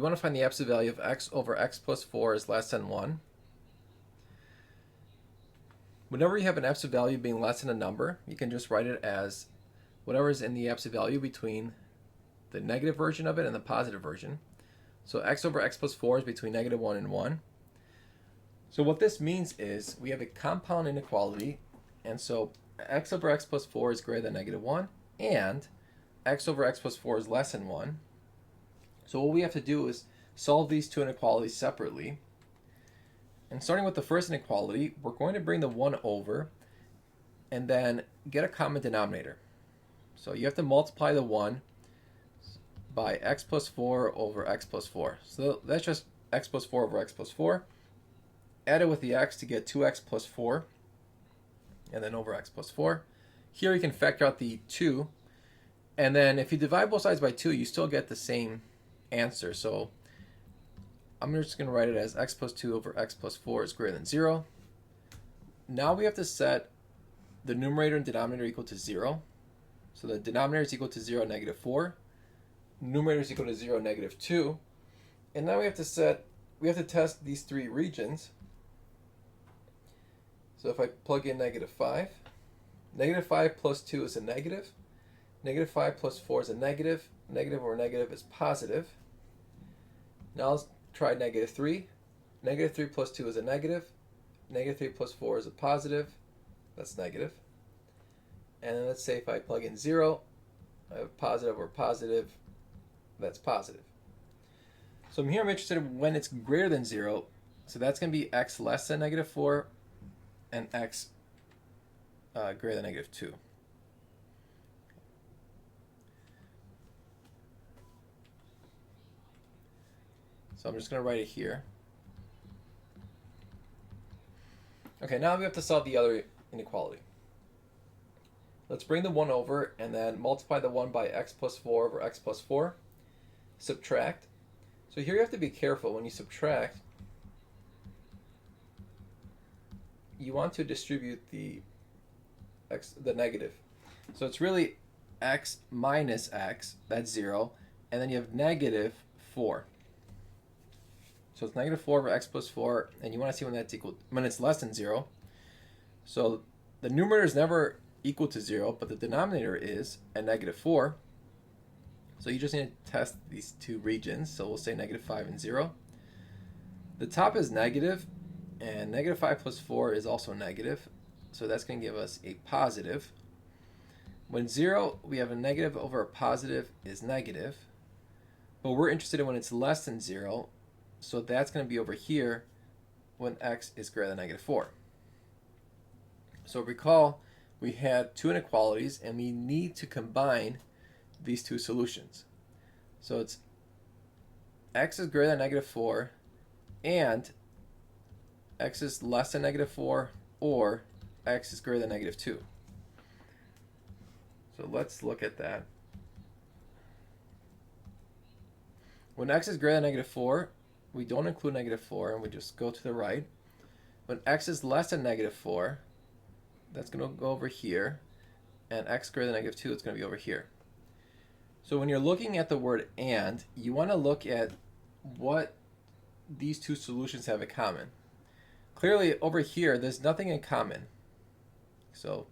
We want to find the absolute value of x over x plus 4 is less than 1. Whenever you have an absolute value being less than a number, you can just write it as whatever is in the absolute value between the negative version of it and the positive version. So x over x plus 4 is between negative 1 and 1. So what this means is we have a compound inequality, and so x over x plus 4 is greater than negative 1, and x over x plus 4 is less than 1. So what we have to do is solve these two inequalities separately. And starting with the first inequality, we're going to bring the 1 over and then get a common denominator. So you have to multiply the 1 by x plus 4 over x plus 4. So that's just x plus 4 over x plus 4. Add it with the x to get 2x plus 4, and then over x plus 4. Here you can factor out the 2, and then if you divide both sides by 2, you still get the same answer. So I'm just going to write it as x plus 2 over x plus 4 is greater than 0. Now we have to set the numerator and denominator equal to 0. So the denominator is equal to 0, negative 4. Numerator is equal to 0, negative 2. And now we have to test these three regions. So if I plug in negative 5, negative 5 plus 2 is a negative. Negative 5 plus 4 is a negative. Negative over negative is positive. Now let's try negative 3. Negative 3 plus 2 is a negative. Negative 3 plus 4 is a positive. That's negative. And then let's say if I plug in 0, I have positive over positive. That's positive. So here I'm interested in when it's greater than 0. So that's going to be x less than negative 4 and x greater than negative 2. So I'm just going to write it here. Okay, now we have to solve the other inequality. Let's bring the 1 over and then multiply the 1 by x plus 4 over x plus 4. Subtract. So here you have to be careful when you subtract. You want to distribute the negative. So it's really x minus x, that's 0, and then you have negative 4. So it's negative 4 over x plus 4, and you want to see when it's less than 0. So the numerator is never equal to 0, but the denominator is at negative 4. So you just need to test these two regions. So we'll say negative 5 and 0. The top is negative, and negative 5 plus 4 is also negative. So that's going to give us a positive. When 0, we have a negative over a positive is negative. But we're interested in when it's less than 0. So that's going to be over here when x is greater than negative 4. So recall we had two inequalities, and we need to combine these two solutions. So it's x is greater than negative 4 and x is less than negative 4, or x is greater than negative 2. So let's look at that. When x is greater than negative 4, we don't include negative 4 and we just go to the right. When x is less than negative 4, that's going to go over here, and x greater than negative 2 is going to be over here. So when you're looking at the word and, you want to look at what these two solutions have in common. Clearly over here there's nothing in common. So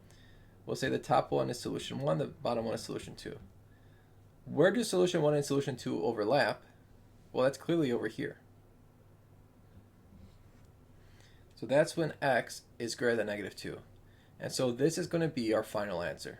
we'll say the top one is solution 1, the bottom one is solution 2. Where do solution 1 and solution 2 overlap? Well, that's clearly over here. So that's when x is greater than negative 2. And so this is going to be our final answer.